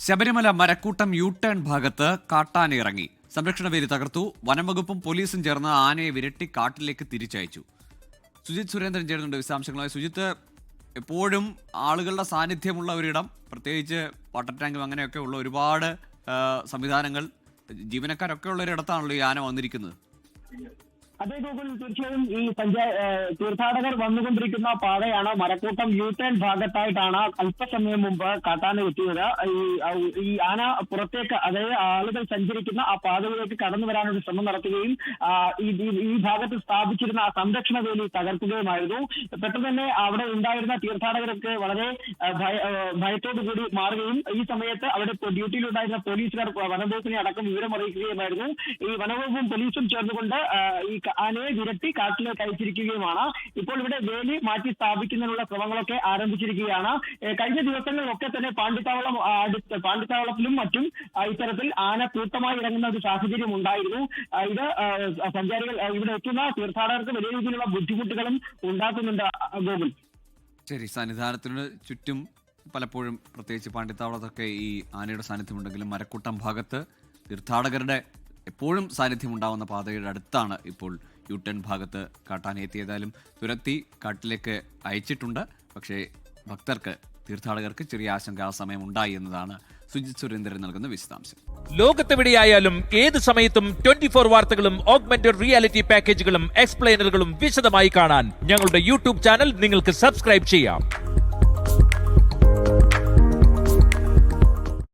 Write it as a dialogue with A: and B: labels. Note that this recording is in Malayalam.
A: ശബരിമല മരക്കൂട്ടം യു-ടേൺ ഭാഗത്ത് കാട്ടാന ഇറങ്ങി. സംരക്ഷണ വേലി തകർത്തു. വനംവകുപ്പും പോലീസും ചേർന്ന് ആനയെ വിരട്ടി കാട്ടിലേക്ക് തിരിച്ചയച്ചു. സുജിത് സുരേന്ദ്രൻ ചേരുന്നുണ്ട് വിശദാംശങ്ങളുമായി. സുജിത്ത്, എപ്പോഴും ആളുകളുടെ സാന്നിധ്യമുള്ള ഒരിടം, പ്രത്യേകിച്ച് വാട്ടർ ടാങ്കും അങ്ങനെയൊക്കെ ഉള്ള ഒരുപാട് സംവിധാനങ്ങൾ, ജീവനക്കാരൊക്കെ ഉള്ള ഒരിടത്താണല്ലോ ഈ ആന വന്നിരിക്കുന്നത്.
B: അതേ ഗോകുൽ, തീർച്ചയായും ഈ തീർത്ഥാടകർ വന്നുകൊണ്ടിരിക്കുന്ന പാതയാണ് മരക്കൂട്ടം യു-ടേൺ ഭാഗത്തായിട്ടാണ് അല്പസമയം മുമ്പ് കാട്ടാന എത്തിയത്. ഈ ആന പുറത്തേക്ക്, അതായത് ആളുകൾ സഞ്ചരിക്കുന്ന ആ പാതയിലേക്ക് കടന്നു വരാനൊരു ശ്രമം നടത്തുകയും ഈ ഭാഗത്ത് സ്ഥാപിച്ചിരുന്ന ആ സംരക്ഷണ വേലി തകർക്കുകയുമായിരുന്നു. പെട്ടെന്ന് തന്നെ അവിടെ ഉണ്ടായിരുന്ന തീർത്ഥാടകർക്ക് വളരെ ഭയത്തോടു കൂടി മാറുകയും ഈ സമയത്ത് അവിടെ ഡ്യൂട്ടിയിലുണ്ടായിരുന്ന പോലീസുകാർ വനംവകുപ്പിനെ അടക്കം വിവരമറിയിക്കുകയുമായിരുന്നു. ഈ വനംവകുപ്പും പോലീസും ചേർന്നുകൊണ്ട് ഈ ആനയെ വിരട്ടി കാട്ടിലേക്ക് അയച്ചിരിക്കുകയുമാണ്. ഇപ്പോൾ ഇവിടെ വേലി മാറ്റി സ്ഥാപിക്കുന്നതിനുള്ള ശ്രമങ്ങളൊക്കെ ആരംഭിച്ചിരിക്കുകയാണ്. കഴിഞ്ഞ ദിവസങ്ങളിലൊക്കെ തന്നെ പാണ്ടിത്താവളത്തിലും മറ്റും ഇത്തരത്തിൽ ആന കൂട്ടമായി ഇറങ്ങുന്ന ഒരു സാഹചര്യം ഉണ്ടായിരുന്നു. ഇത് സഞ്ചാരികൾ, ഇവിടെ എത്തുന്ന തീർത്ഥാടകർക്ക് വലിയ രീതിയിലുള്ള ബുദ്ധിമുട്ടുകളും ഉണ്ടാക്കുന്നുണ്ട് ഗോകുൽ.
A: ശരി, സന്നിധാനത്തിന് ചുറ്റും പലപ്പോഴും, പ്രത്യേകിച്ച് പാണ്ടിത്താവളത്തൊക്കെ ഈ ആനയുടെ സാന്നിധ്യമുണ്ടെങ്കിലും മരക്കൂട്ടം ഭാഗത്ത് തീർത്ഥാടകരുടെ എപ്പോഴും സാന്നിധ്യം ഉണ്ടാവുന്ന പാതയുടെ അടുത്താണ് ഇപ്പോൾ യു-ടേൺ ഭാഗത്ത് കാട്ടാന എത്തിയതായാലും തുരത്തി കാട്ടിലേക്ക് അയച്ചിട്ടുണ്ട്. പക്ഷേ ഭക്തർക്ക്, തീർത്ഥാടകർക്ക് ചെറിയ ആശങ്ക ആ സമയം ഉണ്ടായി എന്നതാണ് സുജിത് സുരേന്ദ്രൻ നൽകുന്ന വിശദാംശം.
C: ലോകത്തെവിടെയായാലും ഏത് സമയത്തും 24 വാർത്തകളും ഓഗ്മെന്റഡ് റിയാലിറ്റി പാക്കേജുകളും എക്സ്പ്ലെയിനറുകളും വിശദമായി കാണാൻ ഞങ്ങളുടെ യൂട്യൂബ് ചാനൽ നിങ്ങൾക്ക് സബ്സ്ക്രൈബ് ചെയ്യാം.